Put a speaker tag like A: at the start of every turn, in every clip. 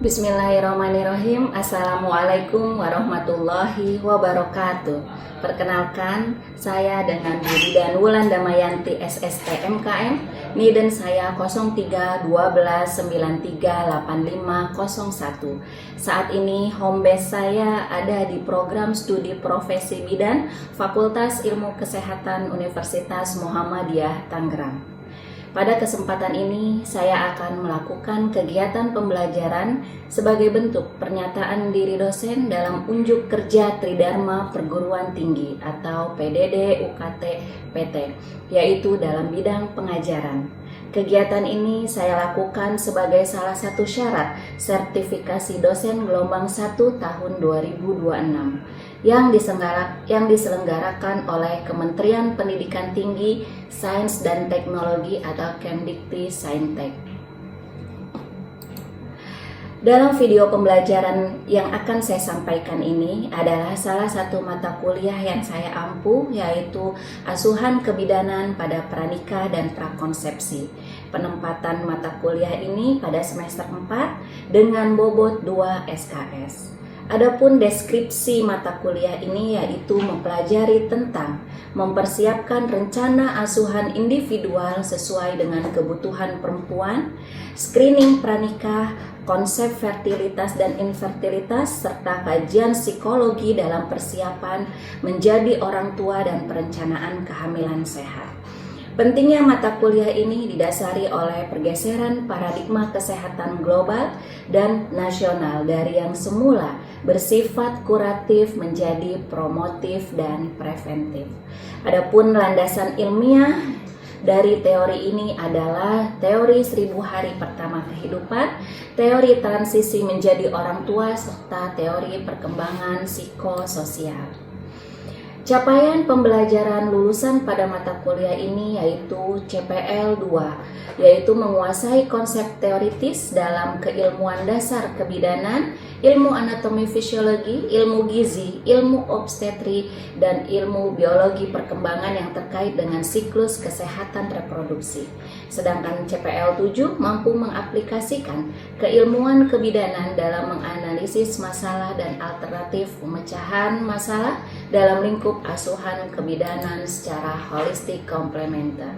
A: Bismillahirrahmanirrahim. Assalamualaikum warahmatullahi wabarakatuh. Perkenalkan, saya dengan Bu Didan Wulan Damayanti SST MKM, NIDN saya 0312938501. Saat ini home base saya ada di program studi profesi bidan Fakultas Ilmu Kesehatan Universitas Muhammadiyah Tangerang. Pada kesempatan ini, saya akan melakukan kegiatan pembelajaran sebagai bentuk pernyataan diri dosen dalam unjuk kerja Tridharma Perguruan Tinggi atau PDD UKT PT, yaitu dalam bidang pengajaran. Kegiatan ini saya lakukan sebagai salah satu syarat sertifikasi dosen gelombang 1 tahun 2026 yang diselenggarakan oleh Kementerian Pendidikan Tinggi, Sains dan Teknologi atau Kemdikti Saintek. Dalam video pembelajaran yang akan saya sampaikan ini adalah salah satu mata kuliah yang saya ampu, yaitu Asuhan Kebidanan pada Pranikah dan Prakonsepsi. Penempatan mata kuliah ini pada semester 4 dengan bobot 2 SKS. Adapun deskripsi mata kuliah ini yaitu mempelajari tentang mempersiapkan rencana asuhan individual sesuai dengan kebutuhan perempuan, screening pranikah, konsep fertilitas dan infertilitas, serta kajian psikologi dalam persiapan menjadi orang tua dan perencanaan kehamilan sehat. Pentingnya mata kuliah ini didasari oleh pergeseran paradigma kesehatan global dan nasional dari yang semula bersifat kuratif menjadi promotif dan preventif. Adapun landasan ilmiah dari teori ini adalah teori 1000 hari pertama kehidupan, teori transisi menjadi orang tua, serta teori perkembangan psikososial. Capaian pembelajaran lulusan pada mata kuliah ini yaitu CPL 2, yaitu menguasai konsep teoritis dalam keilmuan dasar kebidanan, ilmu anatomi fisiologi, ilmu gizi, ilmu obstetri, dan ilmu biologi perkembangan yang terkait dengan siklus kesehatan reproduksi. Sedangkan CPL 7 mampu mengaplikasikan keilmuan kebidanan dalam menganalisis masalah dan alternatif pemecahan masalah dalam lingkup asuhan kebidanan secara holistik komplementer.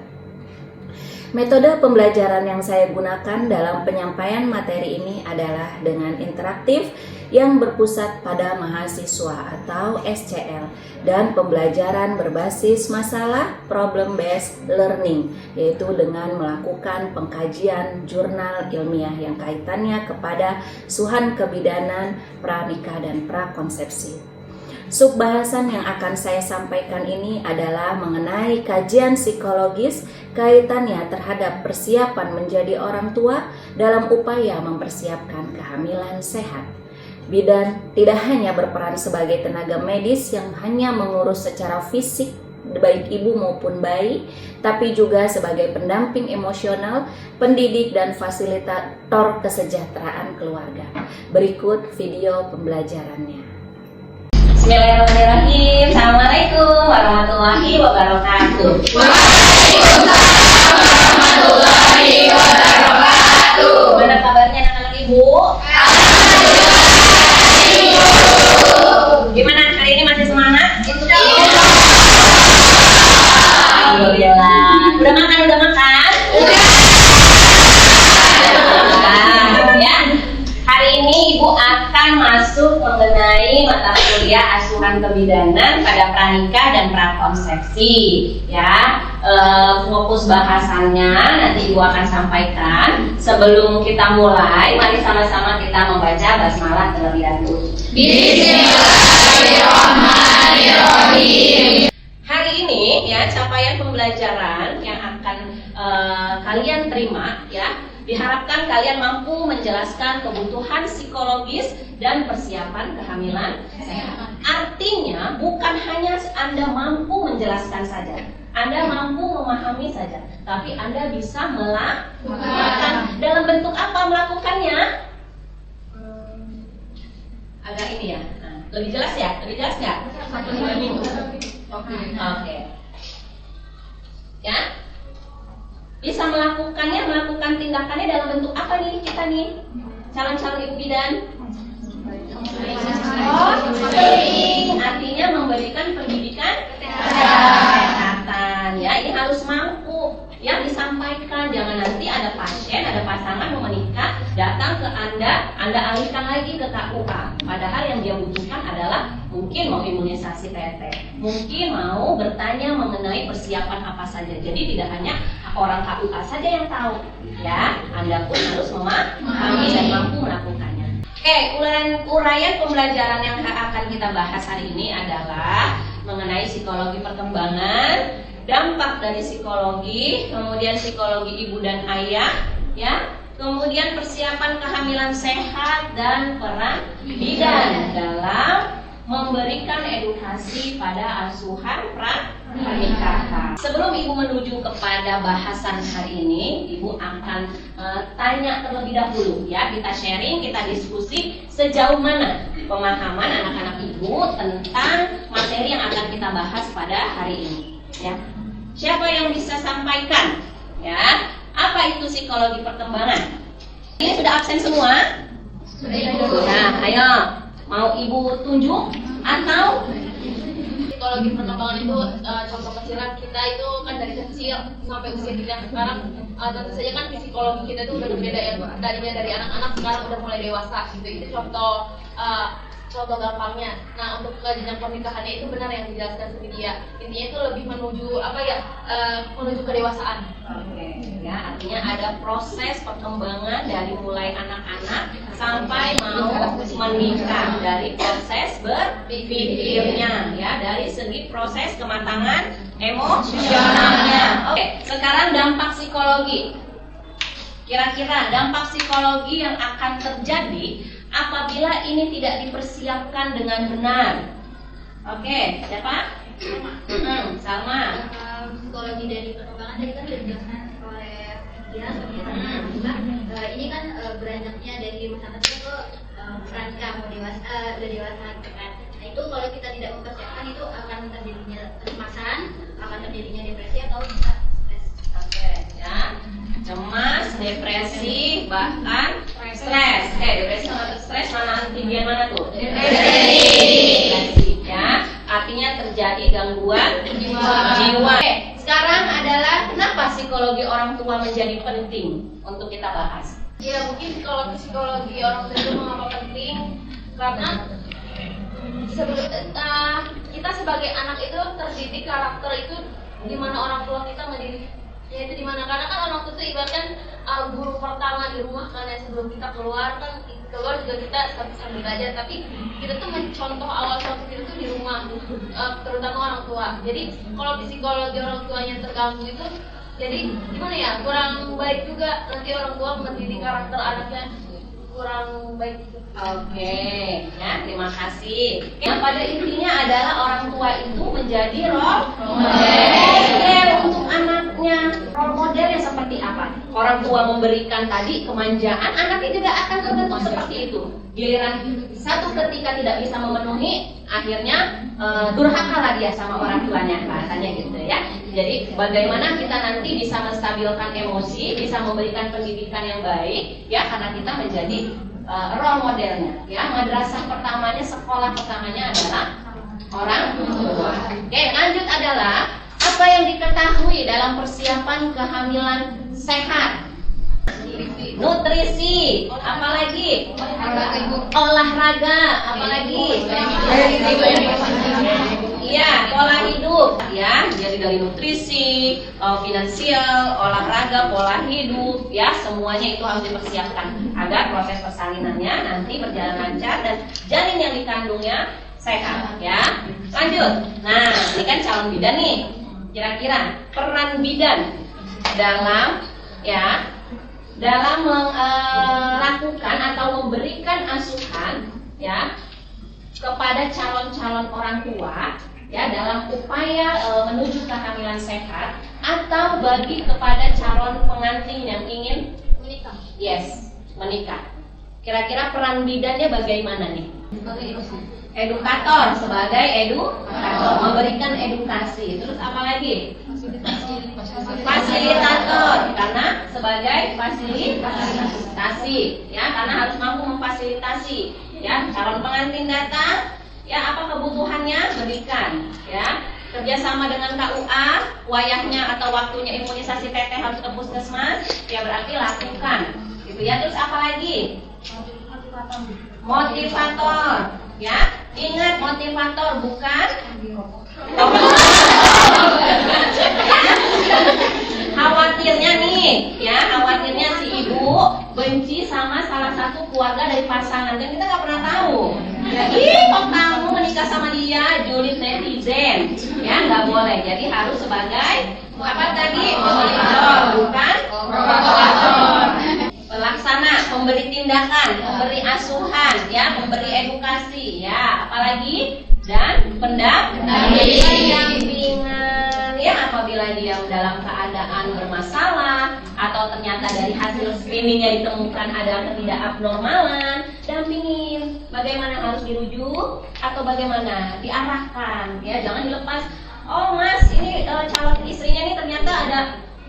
A: Metode pembelajaran yang saya gunakan dalam penyampaian materi ini adalah dengan interaktif yang berpusat pada mahasiswa atau SCL dan pembelajaran berbasis masalah problem based learning, yaitu dengan melakukan pengkajian jurnal ilmiah yang kaitannya kepada asuhan kebidanan, pranikah dan prakonsepsi. Subbahasan yang akan saya sampaikan ini adalah mengenai kajian psikologis kaitannya terhadap persiapan menjadi orang tua dalam upaya mempersiapkan kehamilan sehat. Bidan tidak hanya berperan sebagai tenaga medis yang hanya mengurus secara fisik baik ibu maupun bayi, tapi juga sebagai pendamping emosional, pendidik dan fasilitator kesejahteraan keluarga. Berikut video pembelajarannya.
B: Bismillahirrahmanirrahim. Assalamualaikum warahmatullahi wabarakatuh.
C: Waalaikumsalam warahmatullahi wabarakatuh.
B: Gimana kabarnya anak-anak ibu? Gimana hari ini, masih semangat? Alhamdulillah. Udah makan? Ya. Hari ini ibu akan masuk mengenai mata kuliah asuhan kebidanan pada pranikah dan prakonsepsi. Ya, fokus bahasannya nanti ibu akan sampaikan. Sebelum kita mulai, mari sama-sama kita membaca basmalah terlebih dahulu.
C: Bismillahirrahmanirrahim.
B: Hari ini ya, capaian pembelajaran yang akan kalian terima ya, diharapkan kalian mampu menjelaskan kebutuhan psikologis dan persiapan kehamilan sehat. Artinya bukan hanya Anda mampu menjelaskan saja, Anda mampu memahami saja, tapi Anda bisa melakukan. Dalam bentuk apa melakukannya? Agak ini ya, lebih jelas ya? Lebih jelas nggak? 1-2 minggu. Oke. Ya, bisa melakukan tindakannya dalam bentuk apa nih kita nih? calon-calon ibu bidan? Oh, sering. Artinya memberikan pendidikan kesehatan. Ya, ini harus mampu yang disampaikan. Jangan nanti ada pasien, ada pasangan mau menikah, datang ke Anda alihkan lagi ke KUA. Padahal yang dia butuhkan adalah mungkin mau imunisasi TT, mungkin mau bertanya mengenai persiapan apa saja. Jadi tidak hanya orang KUA saja yang tahu, ya. Anda pun harus memahami dan mampu melakukannya. Oke, uraian pembelajaran yang akan kita bahas hari ini adalah mengenai psikologi perkembangan, dampak dari psikologi, kemudian psikologi ibu dan ayah, ya, kemudian persiapan kehamilan sehat dan peran bidan dalam memberikan edukasi pada asuhan pernikahan. Sebelum Ibu menuju kepada bahasan hari ini, Ibu akan tanya terlebih dahulu, ya. Kita sharing, kita diskusi sejauh mana pemahaman anak-anak Ibu tentang materi yang akan kita bahas pada hari ini, ya. Siapa yang bisa sampaikan, ya, apa itu psikologi perkembangan? Ini sudah absen semua? Nah, ayo, mau Ibu tunjuk atau?
D: Psikologi perkembangan itu contoh kecilan kita itu kan dari kecil sampai usia kita sekarang, tentu saja kan psikologi kita itu udah berbeda ya, tadinya dari anak-anak sekarang udah mulai dewasa gitu. Itu contoh gampangnya. Nah, untuk ke jenjang pernikahannya itu benar yang dijelaskan sama dia. Intinya itu lebih menuju menuju kedewasaan.
B: Oke, ya, artinya ada proses perkembangan dari mulai anak-anak sampai mau menikah, dari proses berpikirnya, ya, dari segi proses kematangan emosionalnya. Oke, sekarang dampak psikologi. Kira-kira dampak psikologi yang akan terjadi apabila ini tidak dipersiapkan dengan benar. Oke, siapa? Salma.
E: Psikologi dari perkembangan tadi kan sudah dijelaskan oleh dia juga. Ini kan beranjaknya dari masa kecil ke pranikah, mau dewasa, udah dewasa gitu kan. Nah itu kalau kita tidak mempersiapkan itu akan terjadinya kecemasan, akan terjadinya depresi atau bisa stres.
B: Oke, ya. Cemas, depresi, bahkan stres. Depresi sama stres mana bagian mana tuh? Depresi. Ya, artinya terjadi gangguan jiwa. Oke, sekarang adalah kenapa psikologi orang tua menjadi penting untuk kita bahas.
D: Ya mungkin kalau psikologi orang tua itu mengapa penting karena kita sebagai anak itu terdidik karakter itu di mana orang tua kita ngedidik. Ya itu dimana, karena kan orang tua itu ibaratkan guru pertama di rumah kan ya. Sebelum kita keluar juga kita sambil belajar, tapi kita tuh mencontoh awal suatu kita tuh di rumah, terutama orang tua. Jadi kalau psikologi orang tuanya terganggu itu jadi gimana ya, kurang baik juga, nanti orang tua mendidik karakter anaknya kurang baik gitu.
B: Oke, ya, terima kasih. Yang pada intinya adalah orang tua itu menjadi role model untuk anaknya. Role modelnya seperti apa? Orang tua memberikan tadi kemanjaan, anaknya juga akan terbentuk seperti itu. Giliran satu ketika tidak bisa memenuhi, akhirnya durhakalah dia sama orang tuanya, bahasanya gitu ya. Jadi bagaimana kita nanti bisa menstabilkan emosi, bisa memberikan pendidikan yang baik, ya, karena kita menjadi role modelnya, ya. Madrasah pertamanya, sekolah pertamanya adalah orang tua. Oke, lanjut adalah apa yang diketahui dalam persiapan kehamilan sehat? Nutrisi, apalagi? Olahraga, apalagi? Iya, pola hidup, ya. Jadi dari nutrisi, finansial, olahraga, pola hidup, ya, semuanya itu harus dipersiapkan agar proses persalinannya nanti berjalan lancar dan janin yang dikandungnya sehat, ya. Lanjut. Nah, ini kan calon bidan nih. Kira-kira peran bidan dalam melakukan atau memberikan asuhan, ya, kepada calon-calon orang tua, ya, dalam upaya menuju kehamilan sehat atau bagi kepada calon pengantin yang ingin
D: Menikah.
B: Yes, menikah. Kira-kira peran bidannya bagaimana nih? Edukator, sebagai edukator, memberikan edukasi. Terus apa lagi? Fasilitator, karena sebagai fasilitasi, ya, karena harus mampu memfasilitasi, ya, calon pengantin datang, ya, apa kebutuhannya berikan, ya. Kerjasama dengan KUA, wayahnya atau waktunya imunisasi TT harus ke puskesmas, ya berarti lakukan, gitu ya. Terus apa lagi? Motivator, ya. Ingat motivator bukan khawatirnya nih, ya, khawatirnya si ibu benci sama salah satu keluarga dari pasangan, dan kita nggak pernah tahu. Ya, kok kamu menikah sama dia, julid netizen, ya, nggak boleh. Jadi harus sebagai apa tadi? Motivator, bukan provokator. Pelaksana, pemberi tindakan, pemberi asuhan, ya, pemberi edukasi, ya, apalagi dan pendampingan, ya, apabila dia dalam keadaan bermasalah atau ternyata dari hasil screeningnya ditemukan ada ketidakabnormalan, dampingin bagaimana harus dirujuk atau bagaimana diarahkan, ya, jangan dilepas. Oh mas, ini calon istrinya nih ternyata ada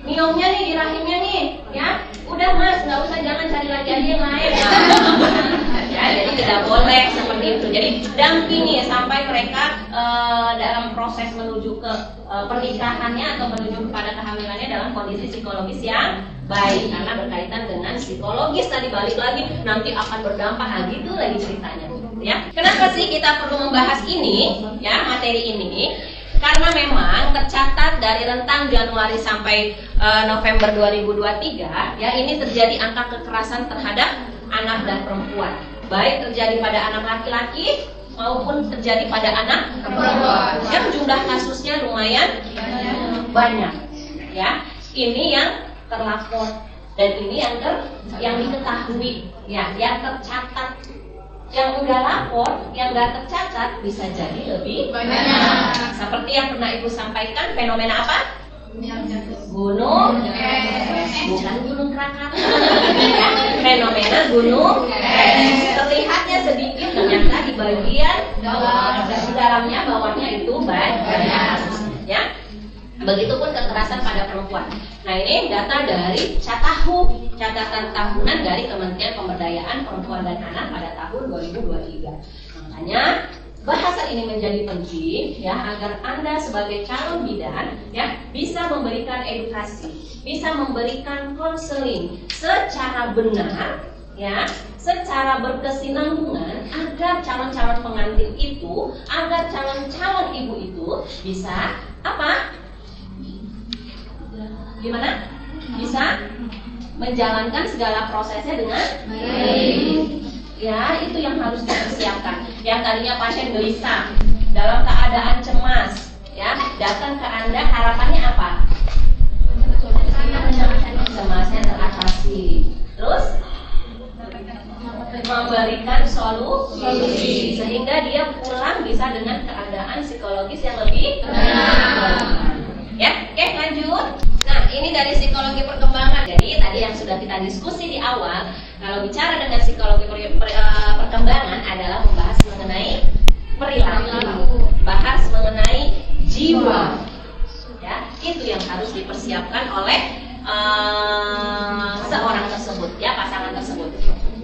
B: miomnya nih di rahimnya nih, ya, udah mas, nggak usah, jangan cari lagi aja yang lain. Ya, jadi tidak boleh seperti itu. Jadi dampingi sampai mereka dalam proses menuju ke pernikahannya atau menuju kepada kehamilannya dalam kondisi psikologis yang baik, karena berkaitan dengan psikologis tadi, balik lagi nanti akan berdampak gitu lagi ceritanya, ya. Kenapa sih kita perlu membahas ini, ya, materi ini? Karena memang tercatat dari rentang Januari sampai November 2023, ya, ini terjadi angka kekerasan terhadap anak dan perempuan, baik terjadi pada anak laki-laki maupun terjadi pada anak perempuan. Yang jumlah kasusnya lumayan banyak, ya. Ini yang terlapor dan ini yang diketahui, ya, yang tercatat. Yang udah lapor, yang nggak tercatat bisa jadi lebih banyak. Seperti yang pernah Ibu sampaikan, fenomena apa? Gunung es, bukan gunung Krakatau, ya. Fenomena gunung es. Terlihatnya sedikit, ternyata di bagian bawah, di dalamnya, bawahnya itu banyak, ya. Begitupun kekerasan pada perempuan. Nah, ini data dari Catahu, catatan tahunan dari Kementerian Pemberdayaan Perempuan dan Anak pada tahun 2023. Makanya bahasa ini menjadi penting, ya, agar Anda sebagai calon bidan, ya, bisa memberikan edukasi, bisa memberikan konseling secara benar, ya, secara berkesinambungan, agar calon-calon pengantin itu, agar calon-calon ibu itu bisa apa? Gimana? Bisa menjalankan segala prosesnya dengan baik. Ya, itu yang harus dipersiapkan. Yang tadinya pasien gelisah, dalam keadaan cemas, ya, datang ke Anda, harapannya apa? Cemasnya teratasi. Terus memberikan solusi sehingga dia pulang bisa dengan keadaan psikologis yang lebih tenang. Ya, oke, lanjut. Nah, ini dari psikologi perkembangan. Jadi tadi yang sudah kita diskusi di awal, kalau bicara dengan psikologi perkembangan adalah membahas mengenai perilaku, bahas mengenai jiwa. Ya, itu yang harus dipersiapkan oleh seorang tersebut, ya, pasangan tersebut.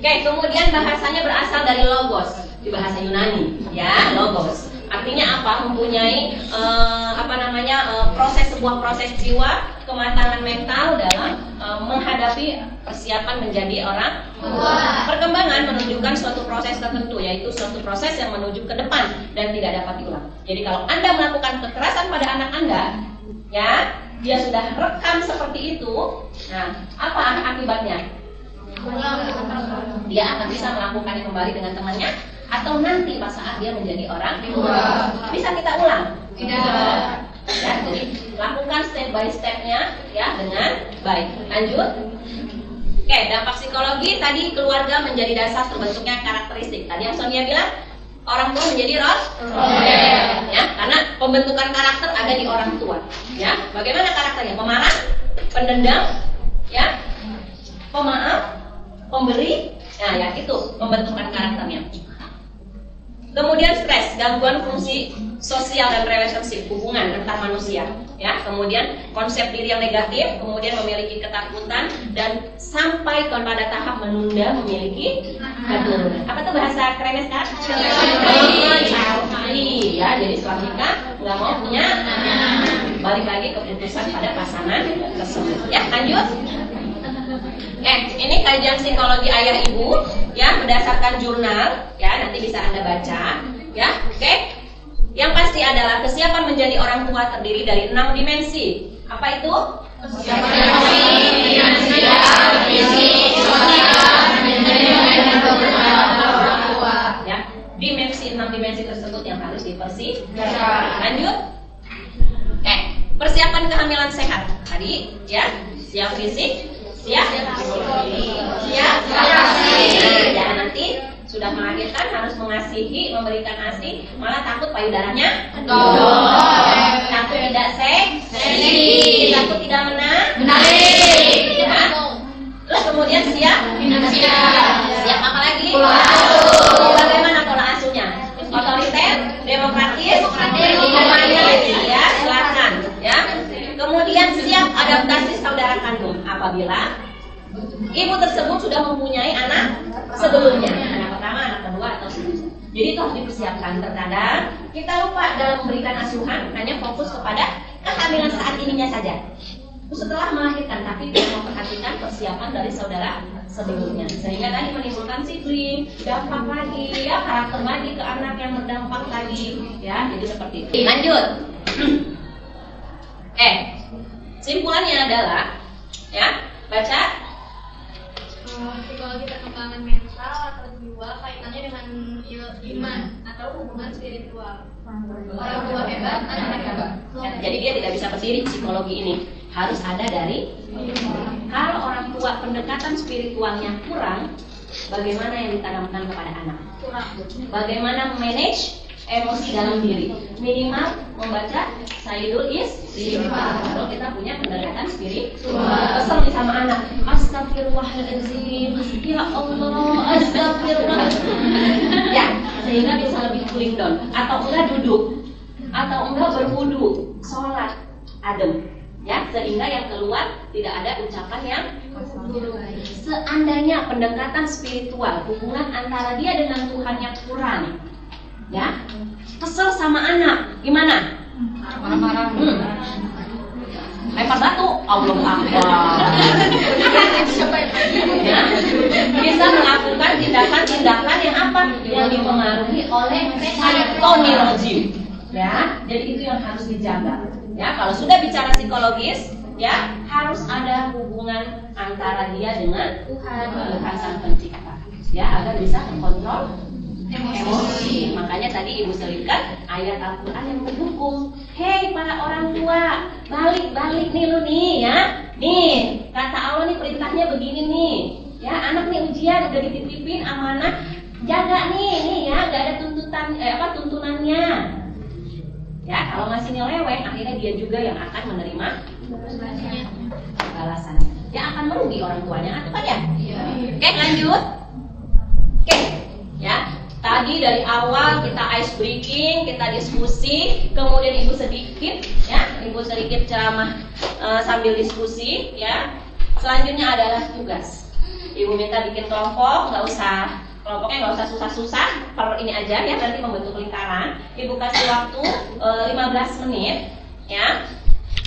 B: Oke, kemudian bahasanya berasal dari logos, di bahasa Yunani, ya, logos. Artinya apa? Mempunyai sebuah proses jiwa, kematangan mental dalam menghadapi persiapan menjadi orang tua. Perkembangan menunjukkan suatu proses tertentu, yaitu suatu proses yang menuju ke depan dan tidak dapat diulang. Jadi kalau Anda melakukan kekerasan pada anak Anda, ya, dia sudah rekam seperti itu, nah, apa akibatnya? Dia akan bisa melakukannya kembali dengan temannya, atau nanti pas saat dia menjadi orang tua. Bisa kita ulang? Tidak. Ya, jadi lakukan step by stepnya, ya, dengan baik. Lanjut. Oke, dampak psikologi tadi, keluarga menjadi dasar terbentuknya karakteristik. Tadi yang Sonia bilang, orang tua menjadi role model, ya, karena pembentukan karakter ada di orang tua. Ya, bagaimana karakternya? Pemarah, pendendam, ya, pemaaf, pemberi. Nah, ya, itu pembentukan karakternya. Kemudian stres, gangguan fungsi sosial dan relationship, hubungan antar manusia, ya. Kemudian konsep diri yang negatif, kemudian memiliki ketakutan dan sampai kepada tahap menunda memiliki keturunan. Apa tuh bahasa kerennya sekarang? Child free, ya. Jadi setelah nikah nggak mau punya, balik lagi keputusan pada pasangan tersebut. Ya, lanjut. Ini kajian psikologi ayah ibu, ya, berdasarkan jurnal, ya. Nanti bisa Anda baca, ya. Oke. Yang pasti adalah kesiapan menjadi orang tua terdiri dari 6 dimensi. Apa itu? Kesiapan ya, dimensi 6 dimensi tersebut yang harus dipersiapkan. Lanjut. Persiapan kehamilan sehat. Tadi, ya, siap fisik, siap psikologi, siap jangan nanti sudah melahirkan harus mengasihi, memberikan ASI, malah takut payudaranya takut tidak seksi, takut tidak menarik, ya. Terus kemudian siap apa lagi? Bagaimana pola asuhnya? Otoriter, demokratis, ya, silakan, ya. Kemudian siap adaptasi saudara kandung apabila ibu tersebut sudah mempunyai anak sebelumnya, anak pertama, anak kedua, atau seterusnya. Jadi itu harus dipersiapkan. Terkadang kita lupa dalam memberikan asuhan, hanya fokus kepada kehamilan saat ininya saja. Setelah melahirkan, tapi tidak memperhatikan persiapan dari saudara sebelumnya, sehingga tadi menimbulkan sibling, dampak lagi, ya, karakter lagi ke anak yang berdampak lagi, ya. Jadi seperti itu. Lanjut. Simpulannya adalah, ya, baca.
E: Psikologi perkembangan mental atau jiwa kaitannya dengan iman atau hubungan spiritual. Orang tua hebat, anak hebat.
B: Jadi dia tidak bisa berdiri psikologi ini, harus ada dari. Kalau orang tua pendekatan spiritualnya kurang, bagaimana yang ditanamkan kepada anak? Bagaimana manage emosi dalam diri? Minimal membaca Sayyidul Istighfar. Kalau kita punya pendekatan spiritual, kesel nih sama anak, astagfirullahaladzim, ya Allah, astagfirullah, ya, sehingga bisa lebih cooling down. Atau enggak duduk, atau enggak berwudu, sholat, adem, ya, sehingga yang keluar tidak ada ucapan yang seandainya pendekatan spiritual, hubungan antara dia dengan Tuhannya kurang, ya, kesel sama anak, gimana? Marah-marah, lempar batu, Allah Akbar, ya, bisa melakukan tindakan-tindakan yang apa? Yang dipengaruhi oleh syaitonir rajim, ya. Jadi itu yang harus dijaga, ya. Kalau sudah bicara psikologis, ya, harus ada hubungan antara dia dengan Tuhan Sang Pencipta, ya, agar bisa mengontrol emosi. Makanya tadi Ibu selipkan ayat Al-Quran yang mendukung. Hei para orang tua, balik nih lu nih, ya. Nih, kata Allah nih perintahnya begini nih. Ya, anak nih ujian udah dititipin amanah, jaga nih ya, gak ada tuntunannya. Ya, kalau masih nyeleweng, akhirnya dia juga yang akan menerima balasannya. Yang akan merugi orang tuanya atau kan ya? Oke, lanjut. Oke, ya. Tadi dari awal kita ice breaking, kita diskusi, kemudian Ibu sedikit ceramah sambil diskusi, ya. Selanjutnya adalah tugas. Ibu minta bikin kelompoknya nggak usah susah-susah, per ini aja ya, nanti membentuk lingkaran. Ibu kasih waktu 15 menit, ya.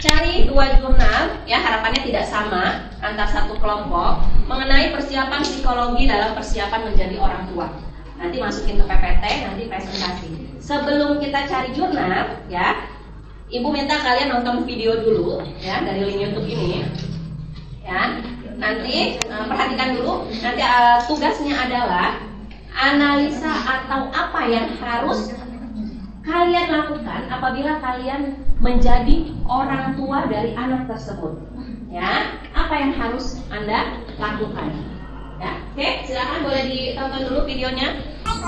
B: Cari 2 jurnal, ya, harapannya tidak sama antar satu kelompok mengenai persiapan psikologi dalam persiapan menjadi orang tua. Nanti masukin ke PPT, nanti presentasi. Sebelum kita cari jurnal, ya, Ibu minta kalian nonton video dulu, ya, dari link YouTube ini, ya. Nanti perhatikan dulu. Nanti tugasnya adalah analisa atau apa yang harus kalian lakukan apabila kalian menjadi orang tua dari anak tersebut, ya. Apa yang harus Anda lakukan? Ya, oke, silakan boleh ditonton dulu videonya.
C: Aku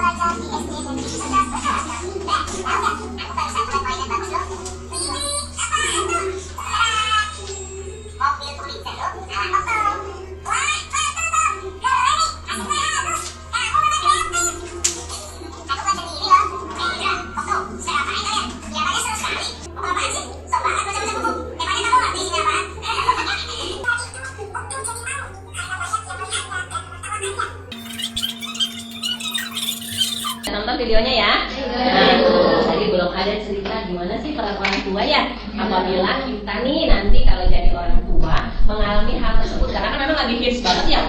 B: Nonton videonya ya. Nah, tadi belum ada cerita gimana sih peran orang tua ya. Apabila kita nih nanti kalau jadi orang tua mengalami hal tersebut, karena kan memang lagi hits banget ya.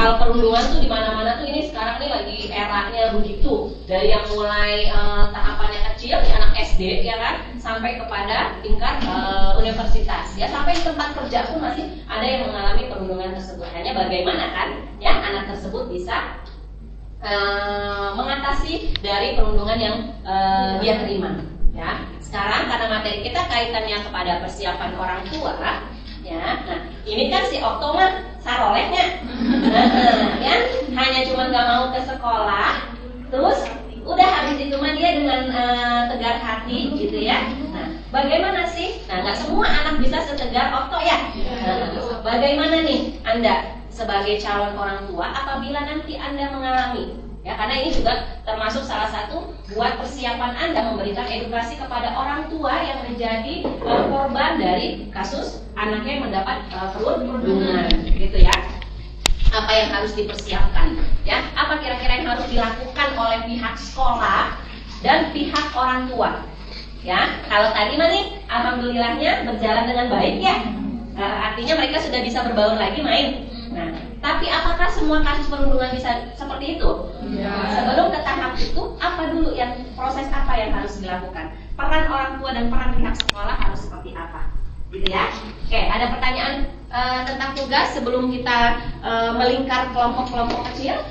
B: Hal perundungan tuh di mana-mana tuh ini sekarang nih lagi eranya begitu. Dari yang mulai tahapannya kecil, ya anak SD ya kan, sampai kepada tingkat universitas. Ya sampai di tempat kerja pun masih ada yang mengalami perundungan tersebut. Hanya bagaimana kan ya anak tersebut bisa mengatasi dari perundungan yang dia terima. Ya, sekarang karena materi kita kaitannya kepada persiapan orang tua, ya. Nah, ini kan si Okto mah saroleknya, kan? Hanya cuma nggak mau ke sekolah, terus udah habis itu mah dia dengan tegar hati, gitu ya. Nah, bagaimana sih? Nah, nggak semua anak bisa setegar Okto ya. Nah, bagaimana nih Anda sebagai calon orang tua apabila nanti Anda mengalami, ya karena ini juga termasuk salah satu buat persiapan Anda memberikan edukasi kepada orang tua yang menjadi korban dari kasus anaknya yang mendapat perundungan, gitu ya. Apa yang harus dipersiapkan, ya? Apa kira-kira yang harus dilakukan oleh pihak sekolah dan pihak orang tua, ya? Kalau tadi mah nih, alhamdulillahnya berjalan dengan baik ya. Artinya mereka sudah bisa berbaur lagi main. Nah, tapi apakah semua kasus perundungan bisa seperti itu? Ya. Sebelum ke tahap itu, apa dulu yang proses apa yang harus dilakukan? Peran orang tua dan peran pihak sekolah harus seperti apa? Gitu ya. Oke, ada pertanyaan tentang tugas sebelum kita melingkar kelompok-kelompok kecil?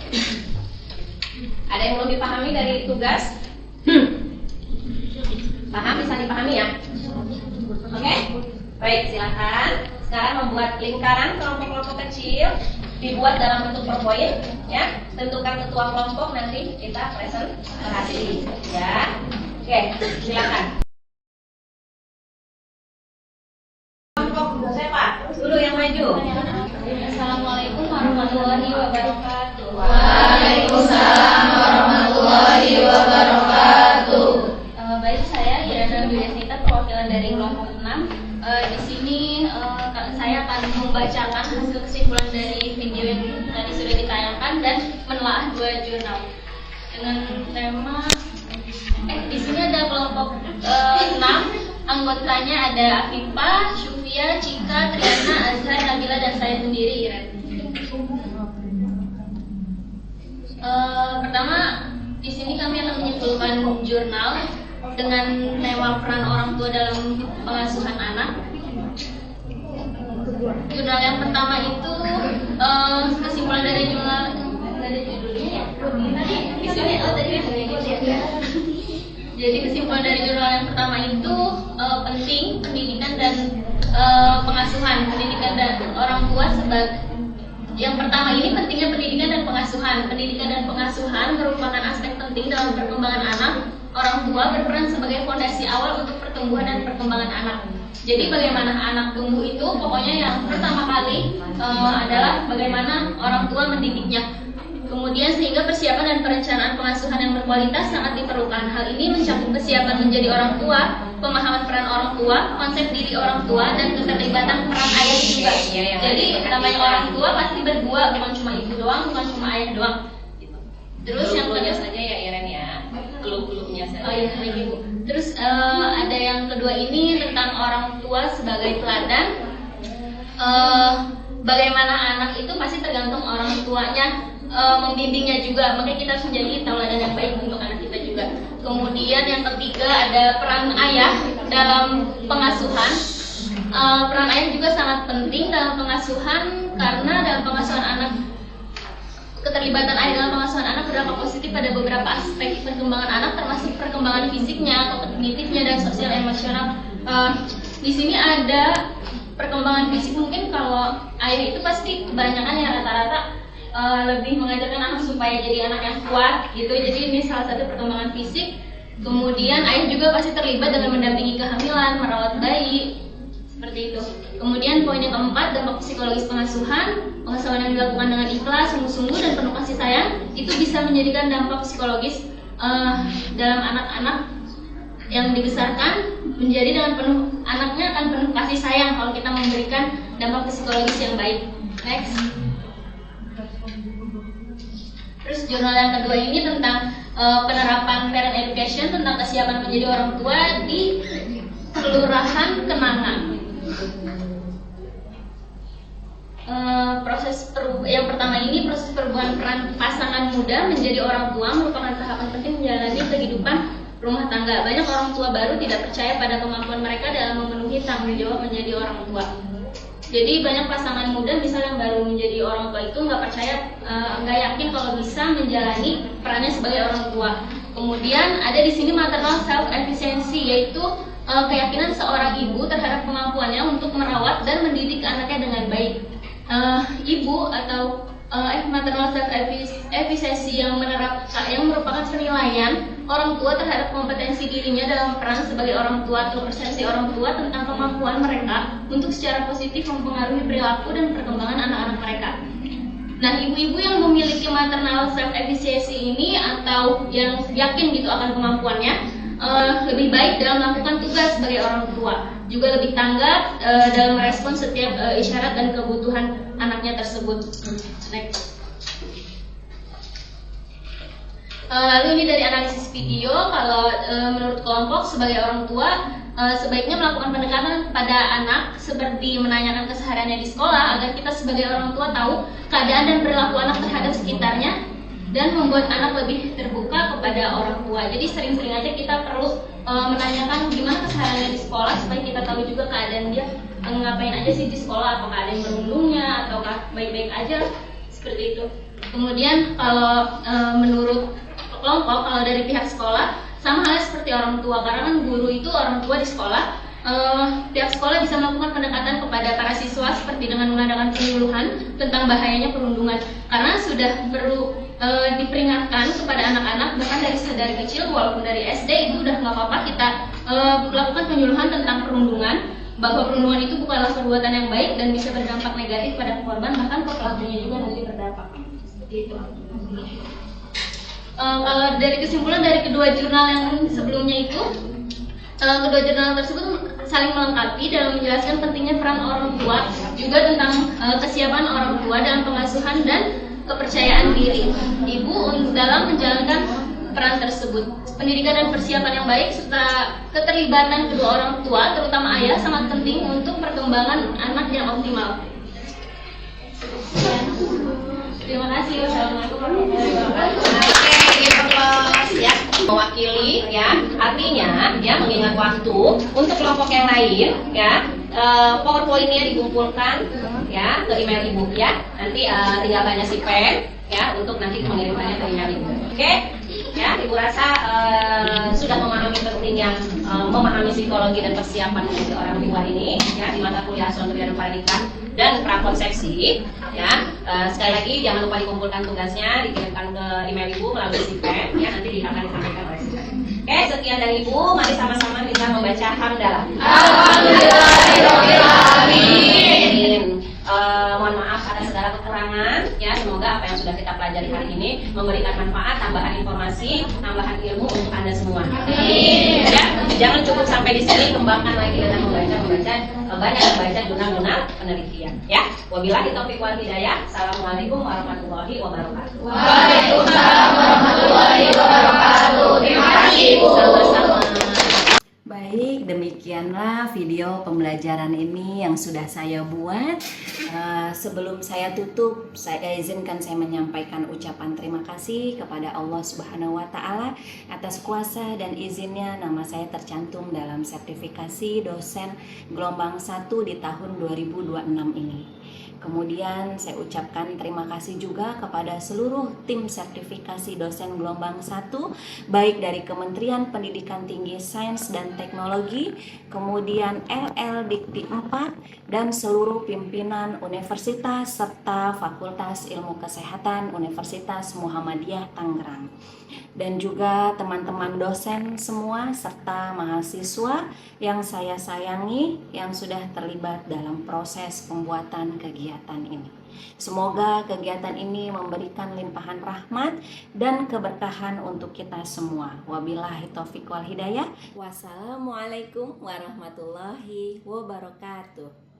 B: Ada yang belum dipahami dari tugas? Paham? Bisa dipahami ya? Oke? Baik, silakan. Sekarang membuat lingkaran kelompok-kelompok kecil, dibuat dalam bentuk per poin, ya. Tentukan ketua kelompok, nanti kita presentasi, ya. Oke, silakan. Kelompok siapa? Dulu yang maju.
D: Assalamualaikum warahmatullahi wabarakatuh.
C: Waalaikumsalam warahmatullahi wabarakatuh.
D: Baik, saya Irana Duyasnita, perwakilan dari kelompok 6. Di sini saya akan membacakan hasil kesimpulan dari video yang tadi sudah ditayangkan dan menelaah 2 jurnal dengan tema di sini ada kelompok 6, anggotanya ada Afifah, Syufia, Cika, Triana, Azhar, Nabila, dan saya sendiri, Iren. Pertama, di sini kami akan menyimpulkan jurnal dengan tema peran orang tua dalam pengasuhan anak. Jurnal yang pertama itu kesimpulan dari jurnal dari judulnya ya. Di sini Jadi kesimpulan dari jurnal yang pertama itu penting pendidikan dan pengasuhan, pendidikan dan orang tua sebagai yang pertama ini pentingnya pendidikan dan pengasuhan. Pendidikan dan pengasuhan merupakan aspek penting dalam perkembangan anak. Orang tua berperan sebagai fondasi awal untuk pertumbuhan dan perkembangan anak. Jadi bagaimana anak tumbuh itu pokoknya yang pertama kali adalah bagaimana orang tua mendidiknya. Kemudian sehingga persiapan dan perencanaan pengasuhan yang berkualitas sangat diperlukan. Hal ini mencakup kesiapan menjadi orang tua, pemahaman peran orang tua, konsep diri orang tua, dan keterlibatan peran ayah juga. Jadi namanya orang tua pasti berdua, bukan cuma ibu doang, bukan cuma ayah doang. Terus yang kedua
B: saja ya Iren ya, keluk-keluknya saja.
D: Oh iya, ibu. Terus ada yang kedua ini tentang orang tua sebagai teladan. Bagaimana anak itu pasti tergantung orang tuanya membimbingnya juga, makanya kita harus menjadi tauladan yang baik untuk anak kita juga. Kemudian yang ketiga ada peran ayah dalam pengasuhan. Peran ayah juga sangat penting dalam pengasuhan karena dalam pengasuhan anak, keterlibatan ayah dalam pengasuhan anak berdampak positif pada beberapa aspek perkembangan anak, termasuk perkembangan fisiknya, kognitifnya, dan sosial emosional. Di sini ada perkembangan fisik, mungkin kalau ayah itu pasti kebanyakan ya rata-rata lebih mengajarkan anak supaya jadi anak yang kuat gitu. Jadi ini salah satu perkembangan fisik. Kemudian ayah juga pasti terlibat dengan mendampingi kehamilan, merawat bayi, seperti itu. Kemudian poin yang keempat, dampak psikologis pengasuhan. Pengasuhan yang dilakukan dengan ikhlas, sungguh-sungguh, dan penuh kasih sayang itu bisa menjadikan dampak psikologis dalam anak-anak yang dibesarkan menjadi dengan penuh, anaknya akan penuh kasih sayang kalau kita memberikan dampak psikologis yang baik. Next. Terus jurnal yang kedua ini tentang penerapan parent education tentang kesiapan menjadi orang tua di Kelurahan Kenanga. Yang pertama ini proses perubahan peran pasangan muda menjadi orang tua merupakan tahapan penting menjalani kehidupan rumah tangga. Banyak orang tua baru tidak percaya pada kemampuan mereka dalam memenuhi tanggung jawab menjadi orang tua. Jadi banyak pasangan muda misalnya yang baru menjadi orang tua itu nggak percaya, nggak yakin kalau bisa menjalani perannya sebagai orang tua. Kemudian ada di sini maternal self efficiency, yaitu keyakinan seorang ibu terhadap kemampuannya untuk merawat dan mendidik anaknya dengan baik. Ibu atau maternal self efficiency yang merupakan penilaian orang tua terhadap kompetensi dirinya dalam peran sebagai orang tua atau persepsi orang tua tentang kemampuan mereka untuk secara positif mempengaruhi perilaku dan perkembangan anak-anak mereka. Nah, ibu-ibu yang memiliki maternal self efficiency ini atau yang yakin gitu akan kemampuannya lebih baik dalam melakukan tugas sebagai orang tua, juga lebih tanggap dalam merespon setiap isyarat dan kebutuhan anaknya tersebut. Next. Lalu ini dari analisis video, kalau menurut kelompok sebagai orang tua sebaiknya melakukan pendekatan pada anak seperti menanyakan kesehariannya di sekolah agar kita sebagai orang tua tahu keadaan dan perilaku anak terhadap sekitarnya dan membuat anak lebih terbuka kepada orang tua. Jadi sering-sering aja kita perlu menanyakan gimana kesehariannya di sekolah supaya kita tahu juga keadaan dia ngapain aja sih di sekolah, apakah ada yang merundungnya ataukah baik-baik aja, seperti itu. Kemudian kalau menurut kelompok, kalau dari pihak sekolah sama halnya seperti orang tua, karena kan guru itu orang tua di sekolah. Pihak sekolah bisa melakukan pendekatan kepada para siswa seperti dengan mengadakan penyuluhan tentang bahayanya perundungan, karena sudah perlu diperingatkan kepada anak-anak bahkan dari kecil, walaupun dari SD itu udah nggak apa-apa kita melakukan penyuluhan tentang perundungan, bahwa perundungan itu bukanlah perbuatan yang baik dan bisa berdampak negatif pada korban, bahkan ke pelakunya juga nanti berdampak. Seperti itu. Kalau dari kesimpulan dari kedua jurnal yang sebelumnya itu, kedua jurnal tersebut saling melengkapi dalam menjelaskan pentingnya peran orang tua, juga tentang kesiapan orang tua dalam pengasuhan dan kepercayaan diri ibu dalam menjalankan peran tersebut. Pendidikan dan persiapan yang baik serta keterlibatan kedua orang tua, terutama ayah, sangat penting untuk perkembangan anak yang optimal. Terima kasih. Wassalamualaikum warahmatullahi wabarakatuh.
B: Ya, mewakili ya, artinya ya mengingat waktu untuk kelompok yang lain ya, PowerPoint-nya dikumpulkan ya ke email ibu ya, nanti tinggal tanya si pen ya untuk nanti mengirimkannya ke email ibu. Oke ya, ibu rasa sudah memahami pentingnya memahami psikologi dan persiapan menjadi orang tua ini ya di mata kuliah asuhan kebidanan pernikahan dan prakonsepsi ya. Sekali lagi jangan lupa dikumpulkan tugasnya, dikirimkan ke email ibu melalui si pen ya, nanti akan disampaikan oleh si pen. Oke, sekian dari ibu, mari sama-sama kita membaca hamdalah. Alhamdulillahirobbilalamin. Mohon maaf atas segala kekurangan ya, semoga apa yang sudah kita pelajari hari ini memberikan manfaat, tambahan informasi, tambahan ilmu untuk Anda semua. Amin. Ya, jangan cukup sampai di sini, kembangkan lagi dengan banyak membaca jurnal-jurnal penelitian ya. Wabillahi taufiq wal hidayah. Assalamualaikum warahmatullahi wabarakatuh.
C: Waalaikumsalam warahmatullahi wabarakatuh. Terima kasih ibu.
B: Sama-sama.
A: Baik, demikianlah video pembelajaran ini yang sudah saya buat. Sebelum saya tutup, saya izinkan saya menyampaikan ucapan terima kasih kepada Allah Subhanahu wa Ta'ala atas kuasa dan izinnya nama saya tercantum dalam sertifikasi dosen gelombang 1 di tahun 2026 ini. Kemudian saya ucapkan terima kasih juga kepada seluruh tim sertifikasi dosen gelombang 1, baik dari Kementerian Pendidikan Tinggi Sains dan Teknologi, kemudian LL Dikti 4, dan seluruh pimpinan universitas serta Fakultas Ilmu Kesehatan Universitas Muhammadiyah Tangerang. Dan juga teman-teman dosen semua serta mahasiswa yang saya sayangi yang sudah terlibat dalam proses pembuatan kegiatan ini. Semoga kegiatan ini memberikan limpahan rahmat dan keberkahan untuk kita semua. Wabillahi taufiq wal hidayah. Wassalamualaikum warahmatullahi wabarakatuh.